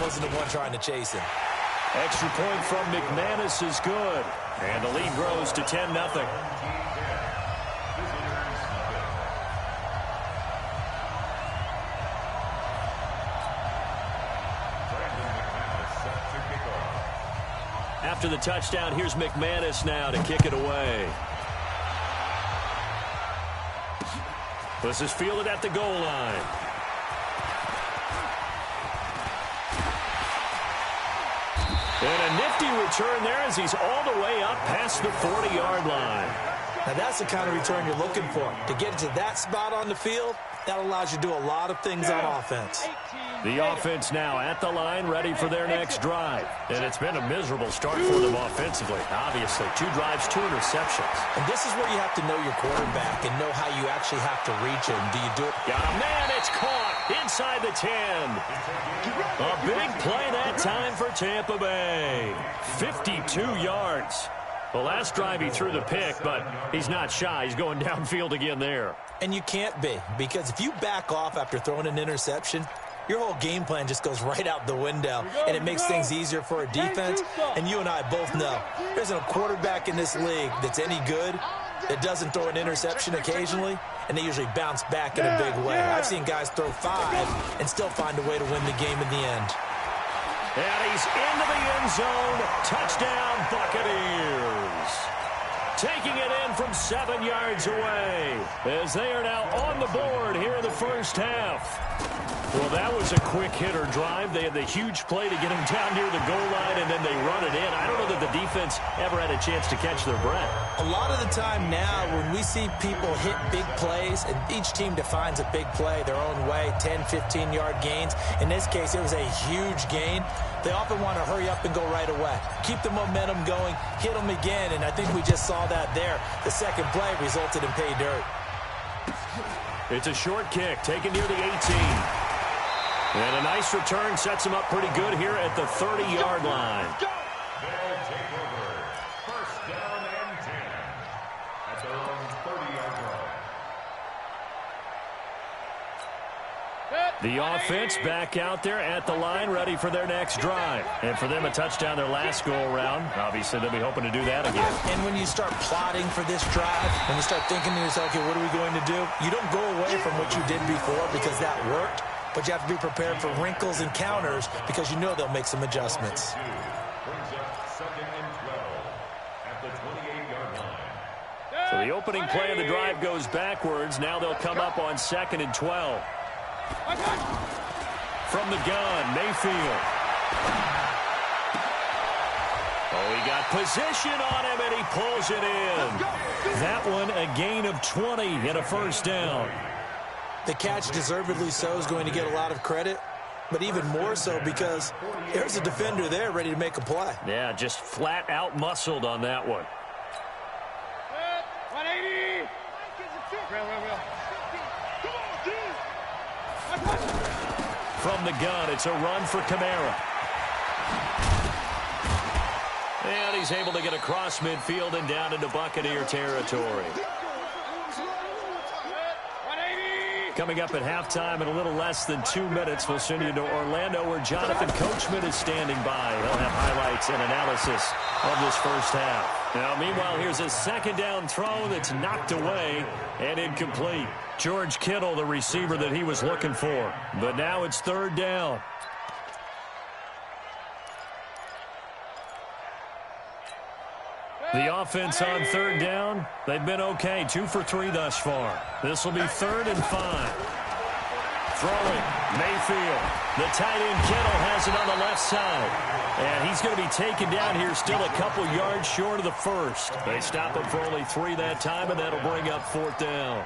wasn't the one trying to chase him. Extra point from McManus is good. And the lead grows to 10-0. After the touchdown, here's McManus now to kick it away. This is fielded at the goal line. And a nifty return there as he's all the way up past the 40-yard line. Now that's the kind of return you're looking for. To get it to that spot on the field, that allows you to do a lot of things on offense. The offense now at the line, ready for their next drive. And it's been a miserable start for them offensively. Obviously, 2 drives, 2 interceptions. And this is where you have to know your quarterback and know how you actually have to reach him. Do you do it? Got a man, it's caught inside the 10. A big play that time for Tampa Bay. 52 yards. The last drive he threw the pick, but he's not shy. He's going downfield again there. And you can't be, because if you back off after throwing an interception, your whole game plan just goes right out the window, and it makes things easier for a defense. And you and I both know there isn't a quarterback in this league that's any good that doesn't throw an interception occasionally, and they usually bounce back in a big way. I've seen guys throw 5 and still find a way to win the game in the end. And he's into the end zone. Touchdown, Buccaneers. Taking it in from 7 yards away as they are now on the board here in the first half. Well, that was a quick hitter drive. They had the huge play to get him down near the goal line, and then they run it in. I don't know that the defense ever had a chance to catch their breath. A lot of the time now when we see people hit big plays, and each team defines a big play their own way, 10, 15-yard gains. In this case, it was a huge gain. They often want to hurry up and go right away. Keep the momentum going, hit them again, and I think we just saw that there. The second play resulted in pay dirt. It's a short kick taken near the 18. And a nice return sets him up pretty good here at the 30-yard line. They'll take over. First down and 10 at their own 30-yard line. The offense back out there at the line, ready for their next drive. And for them, a touchdown their last go-around. Obviously, they'll be hoping to do that again. And when you start plotting for this drive, when you start thinking to yourself, okay, what are we going to do? You don't go away from what you did before because that worked. But you have to be prepared for wrinkles and counters because you know they'll make some adjustments. So the opening play of the drive goes backwards. Now they'll come up on 2nd and 12. From the gun, Mayfield. Oh, he got position on him, and he pulls it in. That one, a gain of 20 and a first down. The catch, deservedly so, is going to get a lot of credit, but even more so because there's a defender there ready to make a play. Yeah, just flat out muscled on that one. 180. From the gun, it's a run for Kamara. And he's able to get across midfield and down into Buccaneer territory. Coming up at halftime in a little less than 2 minutes, we'll send you to Orlando where Jonathan Coachman is standing by. He'll have highlights and analysis of this first half. Now, meanwhile, here's a second down throw that's knocked away and incomplete. George Kittle, the receiver that he was looking for. But now it's 3rd down. The offense on 3rd down, they've been okay. 2 for 3 thus far. This will be 3rd and 5. Throwing, Mayfield. The tight end Kittle has it on the left side. And he's going to be taken down here still a couple yards short of the first. They stop him for only 3 that time, and that'll bring up 4th down.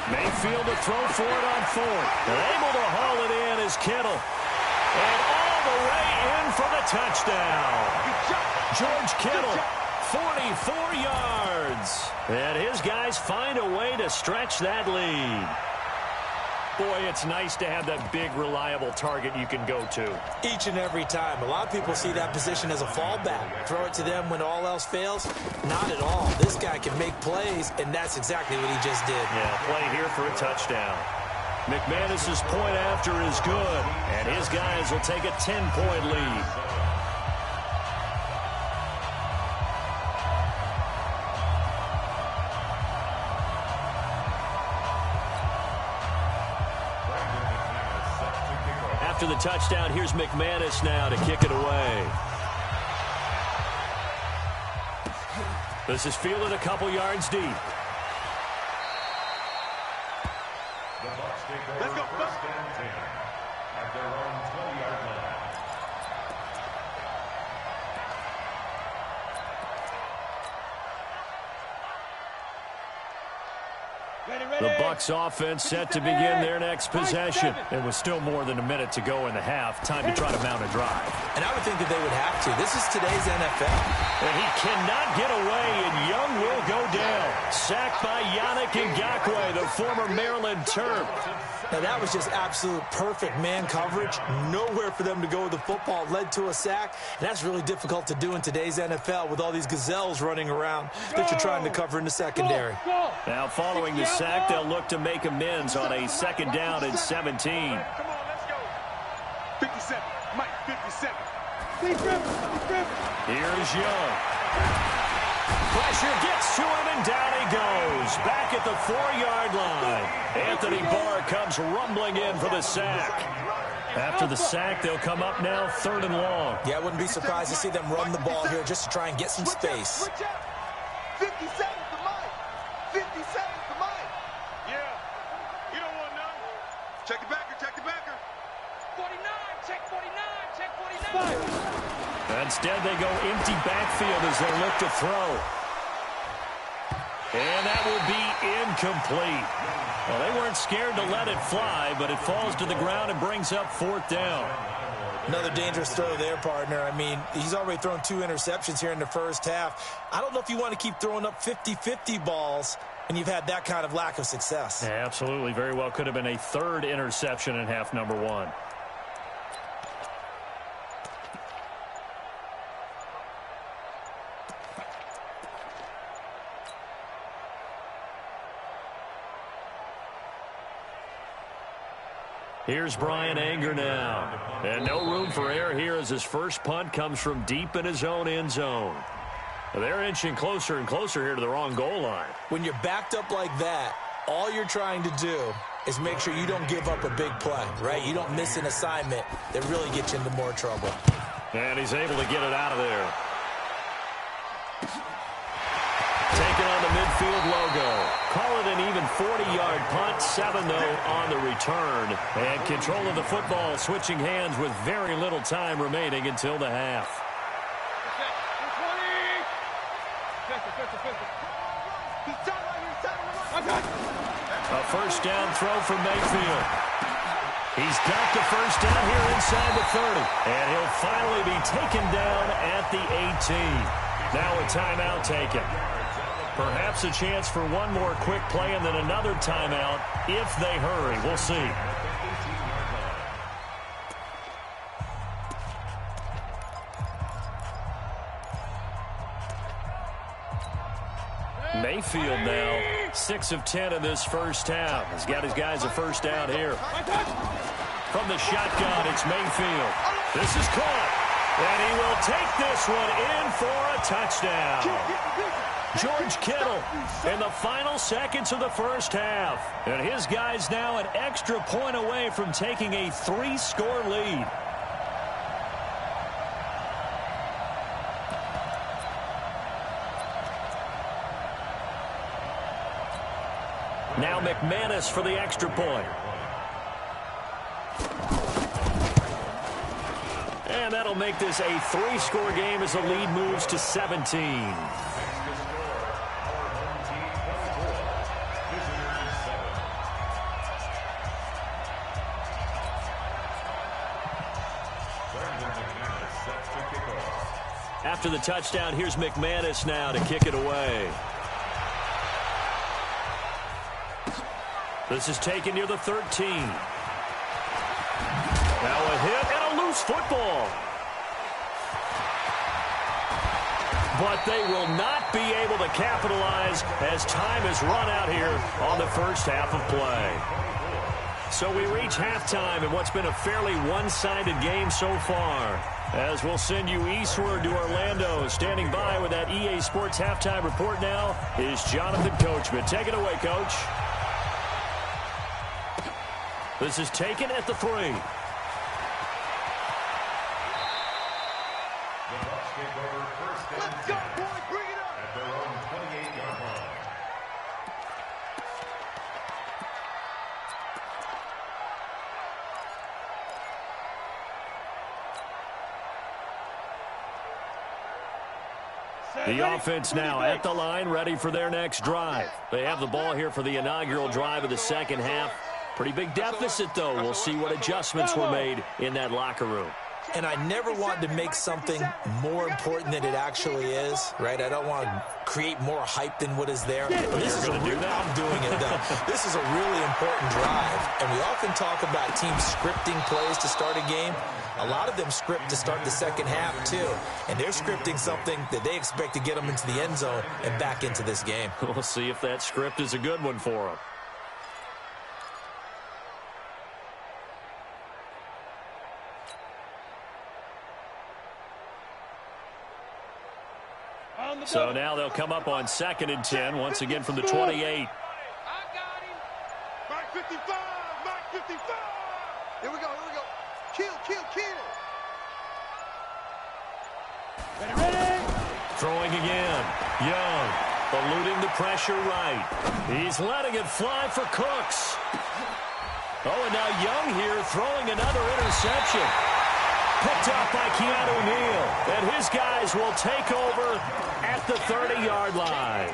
Mayfield to throw for it on 4th. They're able to haul it in as Kittle. And all the way in for the touchdown. George Kittle, 44 yards. And his guys find a way to stretch that lead. Boy, it's nice to have that big, reliable target you can go to. Each and every time. A lot of people see that position as a fallback. Throw it to them when all else fails? Not at all. This guy can make plays, and that's exactly what he just did. Yeah, play here for a touchdown. McManus's point after is good, and his guys will take a 10-point lead. After the touchdown, here's McManus now to kick it away. This is fielded a couple yards deep. Let's go. First and 10 at their own 20-yard line. The Bucs offense set to begin their next possession. It was still more than a minute to go in the half. Time to try to mount a drive. And I would think that they would have to. This is today's NFL. And he cannot get away, and Young will go down. Sacked by Yannick Ngakoue, the former Maryland Terp. Now, that was just absolute perfect man coverage. Nowhere for them to go with the football. Led to a sack. And that's really difficult to do in today's NFL with all these gazelles running around that you're trying to cover in the secondary. Now, following the sack, they'll look to make amends on a second down and 17. Come on, let's go. 57. Mike, 57. Here's Young. Pressure gets to him, and down he goes. Back at the 4-yard line. Anthony Barr comes rumbling in for the sack. After the sack, they'll come up now 3rd and long. Yeah, I wouldn't be surprised to see them run the ball here just to try and get some space. 57 to Mike. 57 to Mike. Yeah. You don't want none. Check the backer, check the backer. 49, check 49, check 49. Instead, they go empty backfield as they look to throw. And that will be incomplete. Well, they weren't scared to let it fly, but it falls to the ground and brings up 4th down. Another dangerous throw there, partner. I mean, he's already thrown 2 interceptions here in the first half. I don't know if you want to keep throwing up 50-50 balls when you've had that kind of lack of success. Yeah, absolutely. Very well could have been a 3rd interception in half number 1. Here's Brian Anger now. And no room for error here as his first punt comes from deep in his own end zone. They're inching closer and closer here to the wrong goal line. When you're backed up like that, all you're trying to do is make sure you don't give up a big play, right? You don't miss an assignment that really gets you into more trouble. And he's able to get it out of there. Taking on the midfield logo. Call it an even 40-yard punt. 7, though, on the return. And control of the football switching hands with very little time remaining until the half. A first down throw for Mayfield. He's got the first down here inside the 30. And he'll finally be taken down at the 18. Now a timeout taken. Perhaps a chance for one more quick play and then another timeout if they hurry. We'll see. Mayfield now 6 of 10 in this first half. He's got his guys a first down here. From the shotgun, it's Mayfield. This is caught. And he will take this one in for a touchdown. George Kittle in the final seconds of the first half. And his guys now an extra point away from taking a 3-score lead. Now McManus for the extra point. And that'll make this a 3-score game as the lead moves to 17. After the touchdown, here's McManus now to kick it away. This is taken near the 13. Now a hit and a loose football. But they will not be able to capitalize as time has run out here on the first half of play. So we reach halftime in what's been a fairly one-sided game so far. As we'll send you eastward to Orlando. Standing by with that EA Sports halftime report now is Jonathan Coachman. Take it away, Coach. This is taken at the 3. Let's go, boys. Bring it up. At their own 28-yard line. The offense now at the line, ready for their next drive. They have the ball here for the inaugural drive of the second half. Pretty big deficit, though. We'll see what adjustments were made in that locker room. And I never want to make something more important than it actually is, right? I don't want to create more hype than what is there. This is going to do that? I'm doing it, though. This is a really important drive. And we often talk about teams scripting plays to start a game. A lot of them script to start the second half, too. And they're scripting something that they expect to get them into the end zone and back into this game. We'll see if that script is a good one for them. So now they'll come up on 2nd and 10, once again from the 28. I got him. Mark 55. Mark 55. Here we go. Here we go. Kill, kill, kill. Ready. Throwing again. Young eluding the pressure right. He's letting it fly for Cooks. Oh, and now Young here throwing another interception. Picked up by Keanu Neal. And his guys will take over at the 30-yard line.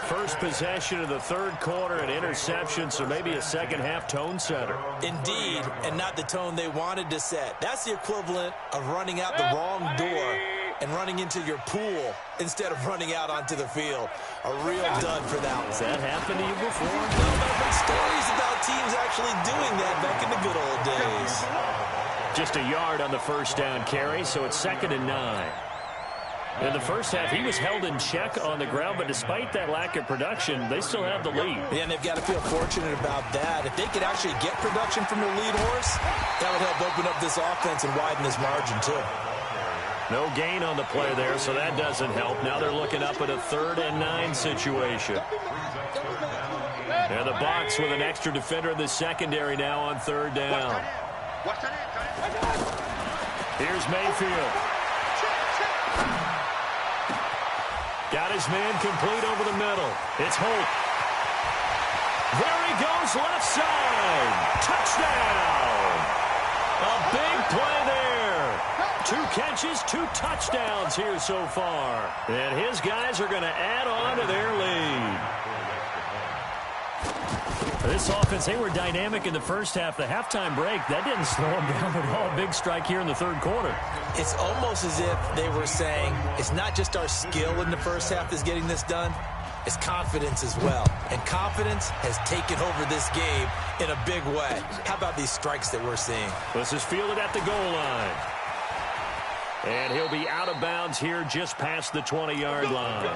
First possession of the third quarter, an interception, so maybe a second-half tone setter. Indeed, and not the tone they wanted to set. That's the equivalent of running out the wrong door and running into your pool instead of running out onto the field. A real dud for that one. Has that happened to you before? Well, there have been stories about teams actually doing that back in the good old days. Just a yard on the first down carry, so it's 2nd and 9. In the first half, he was held in check on the ground, but despite that lack of production, they still have the lead. Yeah, and they've got to feel fortunate about that. If they could actually get production from their lead horse, that would help open up this offense and widen this margin, too. No gain on the play there, so that doesn't help. Now they're looking up at a 3rd and 9 situation. And the Bucs with an extra defender in the secondary now on 3rd down. Here's Mayfield. Got his man complete over the middle. It's Holt. There he goes, left side. Touchdown. A big play there. 2 catches, 2 touchdowns here so far. And his guys are going to add on to their lead. This offense, they were dynamic in the first half. The halftime break, that didn't slow them down at all. Big strike here in the third quarter. It's almost as if they were saying, it's not just our skill in the first half that's getting this done, it's confidence as well. And confidence has taken over this game in a big way. How about these strikes that we're seeing? This is fielded at the goal line. And he'll be out of bounds here just past the 20-yard line.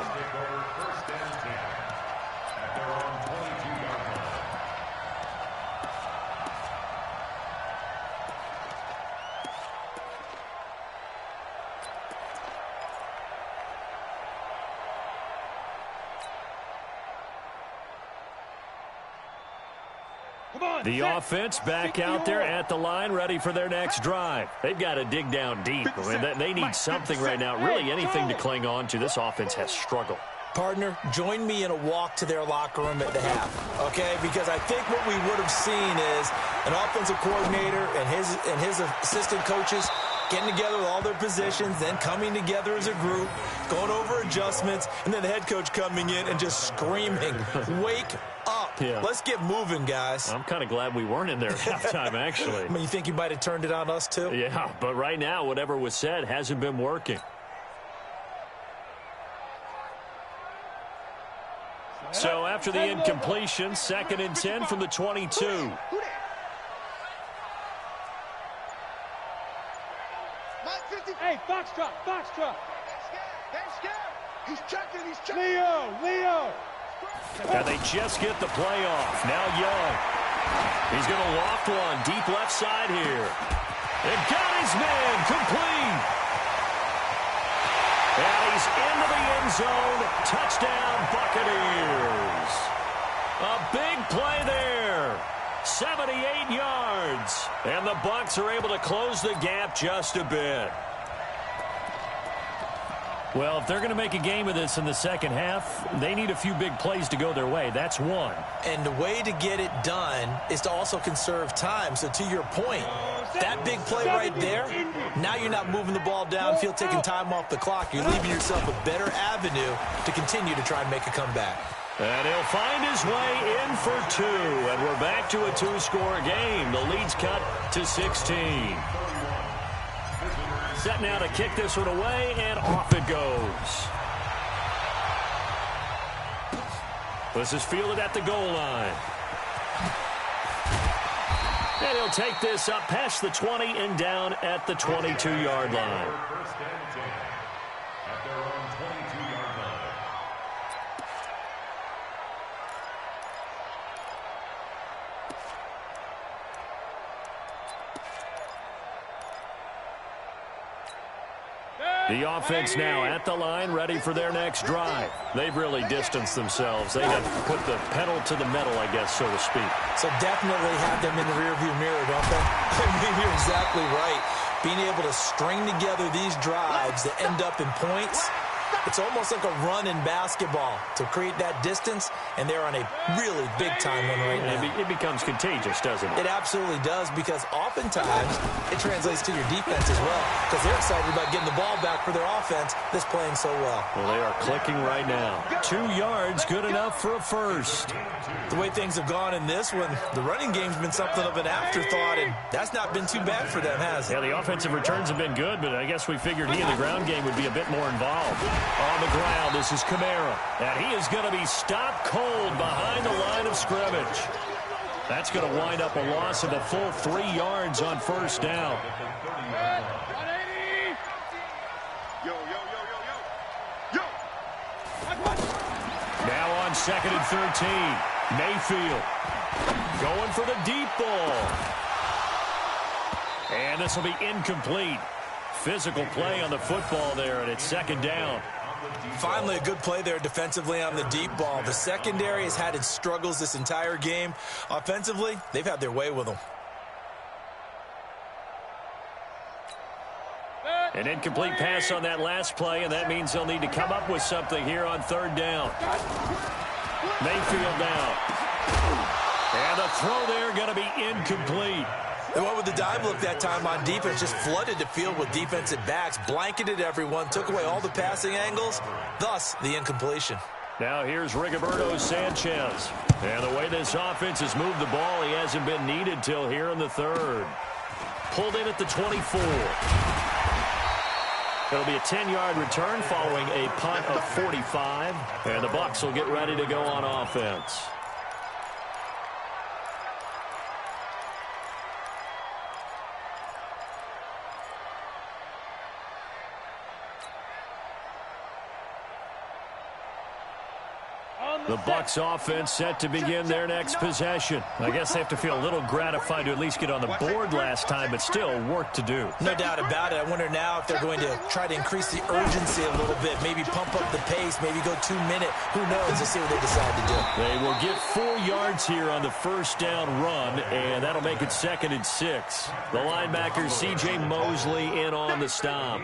The offense back out there at the line, ready for their next drive. They've got to dig down deep. I mean, they need something right now, really anything to cling on to. This offense has struggled. Partner, join me in a walk to their locker room at the half, okay? Because I think what we would have seen is an offensive coordinator and his assistant coaches getting together with all their positions, then coming together as a group, going over adjustments, and then the head coach coming in and just screaming, wake up. Yeah. Let's get moving, guys. I'm kind of glad we weren't in there at halftime, actually. I mean, you think you might have turned it on us, too? Yeah, but right now, whatever was said hasn't been working. So after the incompletion, 2nd and 10 from the 22. Hey, Foxtrot, Foxtrot. They're scared. He's checking. Leo. And they just get the play off. Now Young. He's going to loft one deep left side here. And got his man complete. And he's into the end zone. Touchdown, Buccaneers. A big play there. 78 yards. And the Bucs are able to close the gap just a bit. Well, if they're going to make a game of this in the second half, they need a few big plays to go their way. That's one. And the way to get it done is to also conserve time. So to your point, that big play right there, now you're not moving the ball downfield, taking time off the clock. You're leaving yourself a better avenue to continue to try and make a comeback. And he'll find his way in for 2. And we're back to a 2-score game. The lead's cut to 16. Set now to kick this one away, and off it goes. This is fielded at the goal line. And he'll take this up past the 20 and down at the 22-yard line. First and 10 at their own 22-yard line. The offense now at the line, ready for their next drive. They've really distanced themselves. They have put the pedal to the metal, I guess, so to speak. So definitely have them in the rearview mirror, don't they? I mean, you're exactly right. Being able to string together these drives that end up in points, it's almost like a run in basketball to create that distance, and they're on a really big-time one right now. It becomes contagious, doesn't it? It absolutely does, because oftentimes it translates to your defense as well, because they're excited about getting the ball back for their offense that's playing so well. Well, they are clicking right now. 2 yards, good enough for a first. The way things have gone in this one, the running game's been something of an afterthought, and that's not been too bad for them, has it? Yeah, the offensive returns have been good, but I guess we figured he in the ground game would be a bit more involved. On the ground, this is Kamara. And he is going to be stopped cold behind the line of scrimmage. That's going to wind up a loss of a full 3 yards on first down. Yo. Now on 2nd and 13. Mayfield going for the deep ball. And this will be incomplete. Physical play on the football there, and it's 2nd down. Finally, a good play there defensively on the deep ball. The secondary has had its struggles this entire game. Offensively, they've had their way with them. An incomplete pass on that last play, and that means they'll need to come up with something here on 3rd down. Mayfield down. And the throw there going to be incomplete. They went with the dime look that time on defense, just flooded the field with defensive backs, blanketed everyone, took away all the passing angles, thus the incompletion. Now here's Rigoberto Sanchez. And the way this offense has moved the ball, he hasn't been needed till here in the 3rd. Pulled in at the 24. It'll be a 10-yard return following a punt of 45. And the Bucs will get ready to go on offense. The Bucs offense set to begin their next possession. I guess they have to feel a little gratified to at least get on the board last time, but still work to do. No doubt about it. I wonder now if they're going to try to increase the urgency a little bit, maybe pump up the pace, maybe go 2 minute. Who knows? Let's see what they decide to do. They will get 4 yards here on the first down run, and that'll make it 2nd and 6. The linebacker, C.J. Mosley, in on the stop.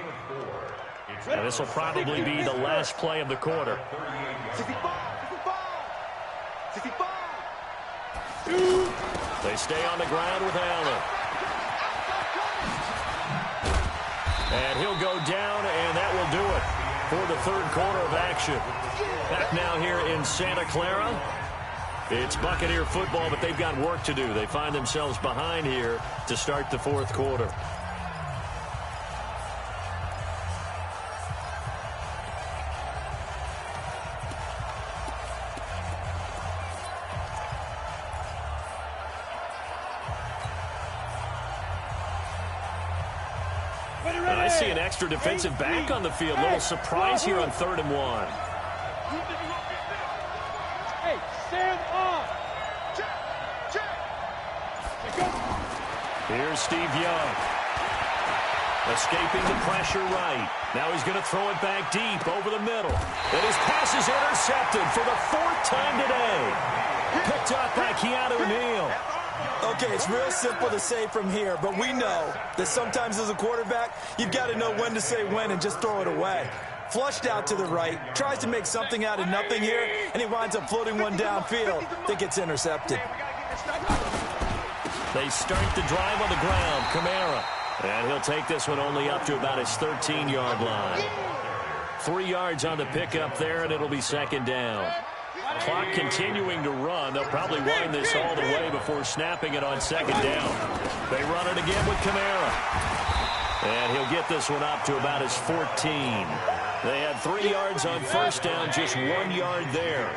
And this will probably be the last play of the quarter. 65. They stay on the ground with Allen. And he'll go down, and that will do it for the 3rd quarter of action. Back now here in Santa Clara. It's Buccaneer football, but they've got work to do. They find themselves behind here to start the 4th quarter. see an extra defensive back on the field. Little surprise here on 3rd and 1. Hey, stand up. Here's Steve Young. Escaping the pressure right. Now he's going to throw it back deep over the middle. And his pass is intercepted for the 4th time today. Picked up by Keanu Neal. Okay, it's real simple to say from here, but we know that sometimes as a quarterback, you've got to know when to say when and just throw it away. Flushed out to the right, tries to make something out of nothing here, and he winds up floating one downfield that gets intercepted. They start the drive on the ground. Kamara. And he'll take this one only up to about his 13-yard line. 3 yards on the pickup there, and it'll be 2nd down. Clock continuing to run. They'll probably wind this all the way before snapping it on 2nd down. They run it again with Kamara. And he'll get this one up to about his 14. They had 3 yards on 1st down, just 1 yard there.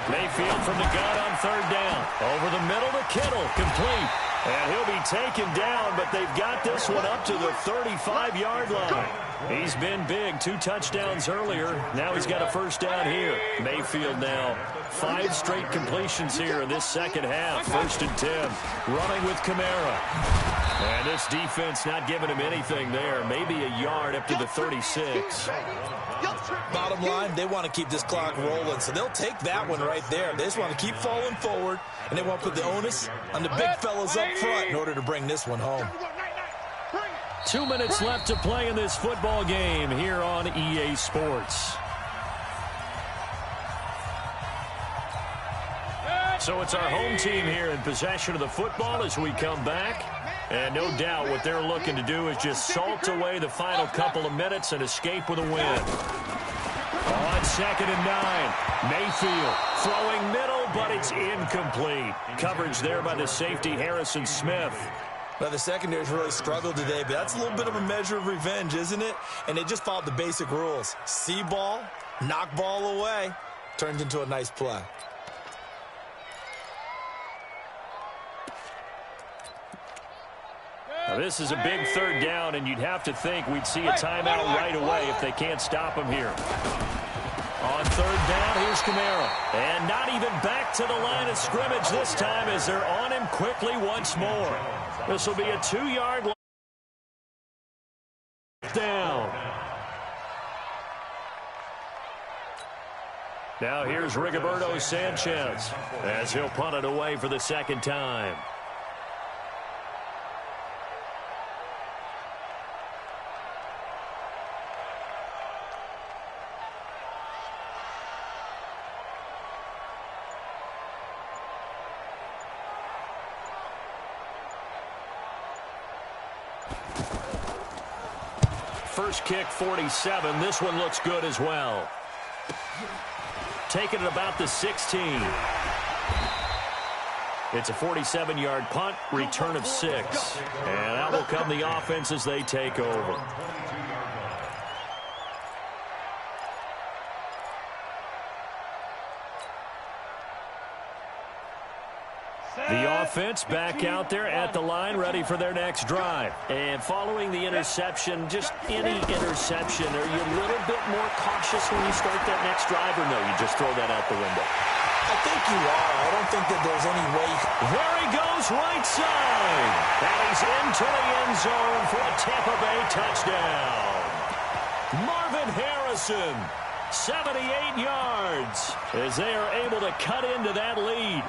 Mayfield from the gun on 3rd down. Over the middle to Kittle, complete. And he'll be taken down, but they've got this one up to the 35-yard line. He's been big, 2 touchdowns earlier. Now he's got a 1st down here. Mayfield now 5 straight completions here in this 2nd half. 1st and 10, running with Kamara. And this defense not giving him anything there. Maybe a yard up to the 36. Bottom line, they want to keep this clock rolling, so they'll take that one right there. They just want to keep falling forward, and they want to put the onus on the big fellas up front in order to bring this one home. 2 minutes left to play in this football game here on EA Sports. So it's our home team here in possession of the football as we come back. And no doubt what they're looking to do is just salt away the final couple of minutes and escape with a win. On 2nd and 9, Mayfield throwing middle, but it's incomplete. Coverage there by the safety, Harrison Smith. Well, the secondary's really struggled today, but that's a little bit of a measure of revenge, isn't it? And they just followed the basic rules. See ball, knock ball away, turns into a nice play. Now, this is a big 3rd down, and you'd have to think we'd see a timeout right away if they can't stop him here. On 3rd down, here's Kamara. And not even back to the line of scrimmage this time as they're on him quickly once more. This will be a 2-yard line down. Now here's Rigoberto Sanchez as he'll punt it away for the 2nd time. First kick, 47. This one looks good as well. Taking it about the 16. It's a 47-yard punt, return of 6. And out will come the offense as they take over. The offense back out there at the line, ready for their next drive. And following the interception, just any interception, are you a little bit more cautious when you start that next drive, or no, you just throw that out the window? I think you are. I don't think that there's any way. There he goes, right side. And he's into the end zone for a Tampa Bay touchdown. Marvin Harrison, 78 yards, as they are able to cut into that lead.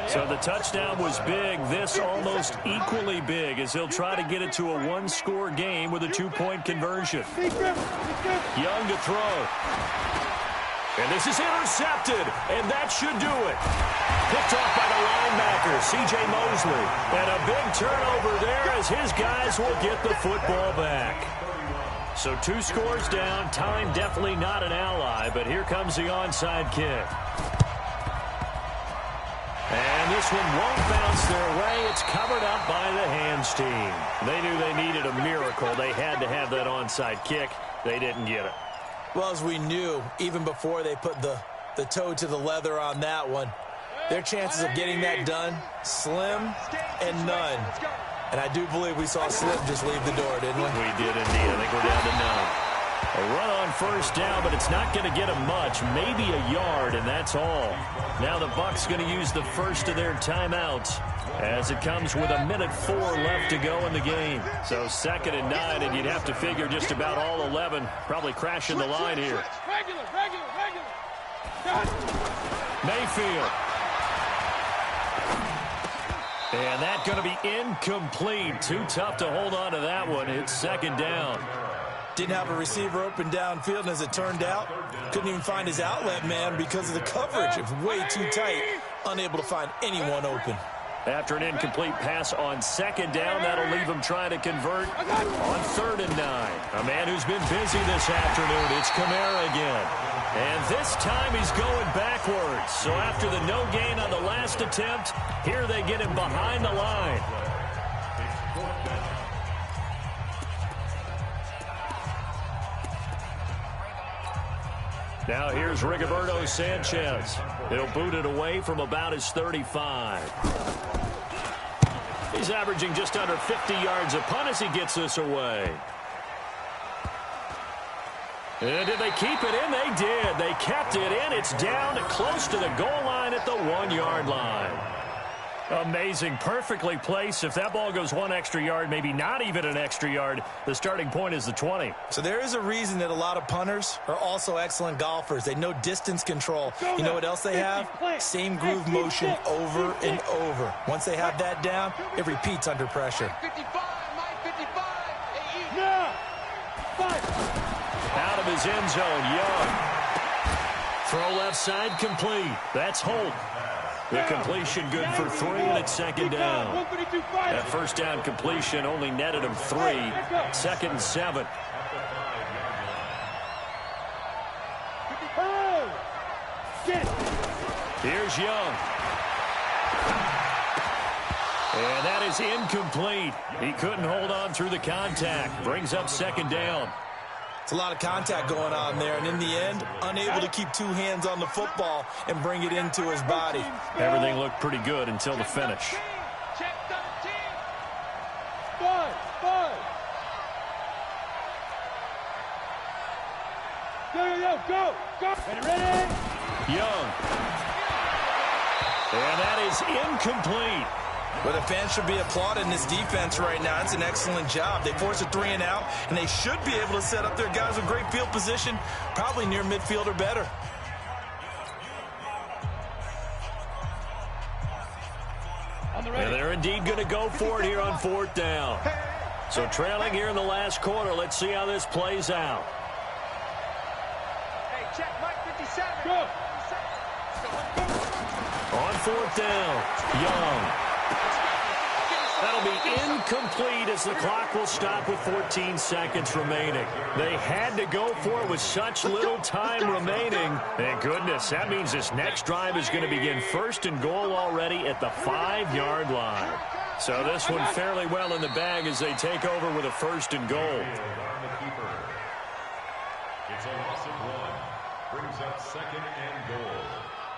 So the touchdown was big. This almost equally big as he'll try to get it to a 1-score game with a 2-point conversion. Young to throw. And this is intercepted, and that should do it. Picked off by the linebacker, C.J. Mosley. And a big turnover there as his guys will get the football back. So 2 scores down. Time definitely not an ally, but here comes the onside kick. And this one won't bounce their way. It's covered up by the hands team. They knew they needed a miracle. They had to have that onside kick. They didn't get it. Well, as we knew, even before they put the toe to the leather on that one, their chances of getting that done, slim and none. And I do believe we saw Slim just leave the door, didn't we? We did indeed. I think we're down to none. A run on first down, but it's not going to get them much. Maybe a yard, and that's all. Now the Bucs going to use the first of their timeouts as it comes with 1:04 left to go in the game. So 2nd and 9, and you'd have to figure just about all 11 probably crashing the line here. Regular. Mayfield. And that's going to be incomplete. Too tough to hold on to that one. It's 2nd down. Didn't have a receiver open downfield, and as it turned out, couldn't even find his outlet man because of the coverage. It was way too tight, unable to find anyone open. After an incomplete pass on 2nd down, that'll leave him trying to convert on 3rd and 9. A man who's been busy this afternoon, it's Kamara again. And this time he's going backwards. So after the no gain on the last attempt, here they get him behind the line. Now here's Rigoberto Sanchez. He'll boot it away from about his 35. He's averaging just under 50 yards a punt as he gets this away. And did they keep it in? They did. They kept it in. It's down close to the goal line at the 1-yard line. Amazing. Perfectly placed. If that ball goes 1 extra yard, maybe not even an extra yard, the starting point is the 20. So there is a reason that a lot of punters are also excellent golfers. They know distance control. You know what else they have? Same groove motion over and over. Once they have that down, it repeats under pressure. 55, Mike 55. Out of his end zone, Young. Throw left side complete. That's Holt. The completion good for 3, and it's 2nd down. That first down completion only netted him 3. 2nd and 7. Here's Young. And that is incomplete. He couldn't hold on through the contact. Brings up 2nd down. It's a lot of contact going on there, and in the end, unable to keep 2 hands on the football and bring it into his body. Everything looked pretty good until the finish. Check 13. Go. Ready? Young. And that is incomplete. But the fans should be applauding this defense right now. It's an excellent job. They force a 3 and out, and they should be able to set up their guys with great field position, probably near midfield or better. And they're indeed going to go for it here on 4th down. So trailing here in the last quarter. Let's see how this plays out. Hey, check Mike 57. Go. On 4th down, Young. That'll be incomplete as the clock will stop with 14 seconds remaining. They had to go for it with such little time remaining. Thank goodness. That means this next drive is going to begin 1st and goal already at the 5-yard line. So this one fairly well in the bag as they take over with a 1st and goal. It's a loss of 1. Brings up 2nd and goal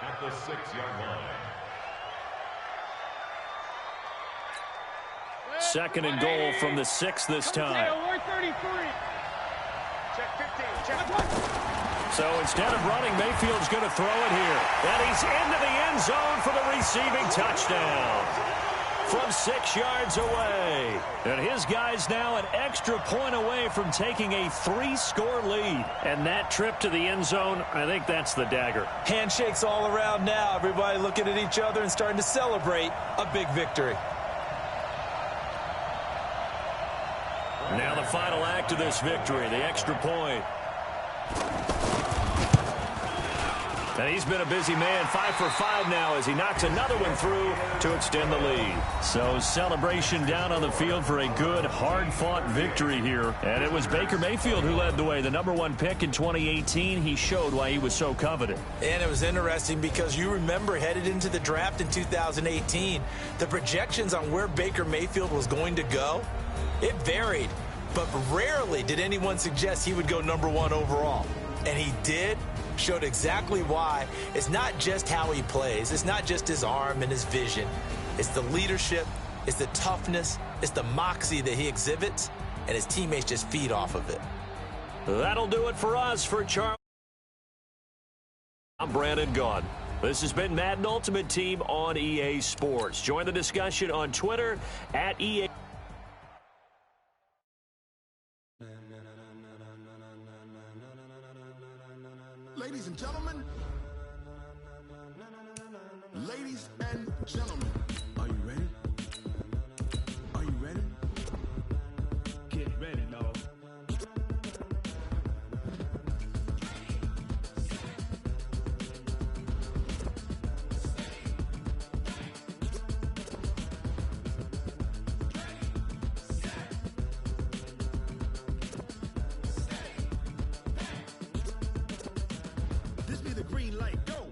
at the 6-yard line. 2nd and goal from the 6 this time. So instead of running, Mayfield's going to throw it here. And he's into the end zone for the receiving touchdown from 6 yards away. And his guy's now an extra point away from taking a 3-score lead. And that trip to the end zone, I think that's the dagger. Handshakes all around now. Everybody looking at each other and starting to celebrate a big victory. Now the final act of this victory, the extra point. And he's been a busy man, 5 for 5 now as he knocks another one through to extend the lead. So celebration down on the field for a good, hard-fought victory here. And it was Baker Mayfield who led the way. The #1 pick in 2018, he showed why he was so coveted. And it was interesting because you remember headed into the draft in 2018, the projections on where Baker Mayfield was going to go, it varied. But rarely did anyone suggest he would go #1 overall. And he did. Showed exactly why. It's not just how he plays. It's not just his arm and his vision. It's the leadership. It's the toughness. It's the moxie that he exhibits. And his teammates just feed off of it. That'll do it for us. For Charles, I'm Brandon Gaudin. This has been Madden Ultimate Team on EA Sports. Join the discussion on Twitter at EA. Ladies and gentlemen, are you ready? Are you ready? Get ready, dog. This be the green light, go!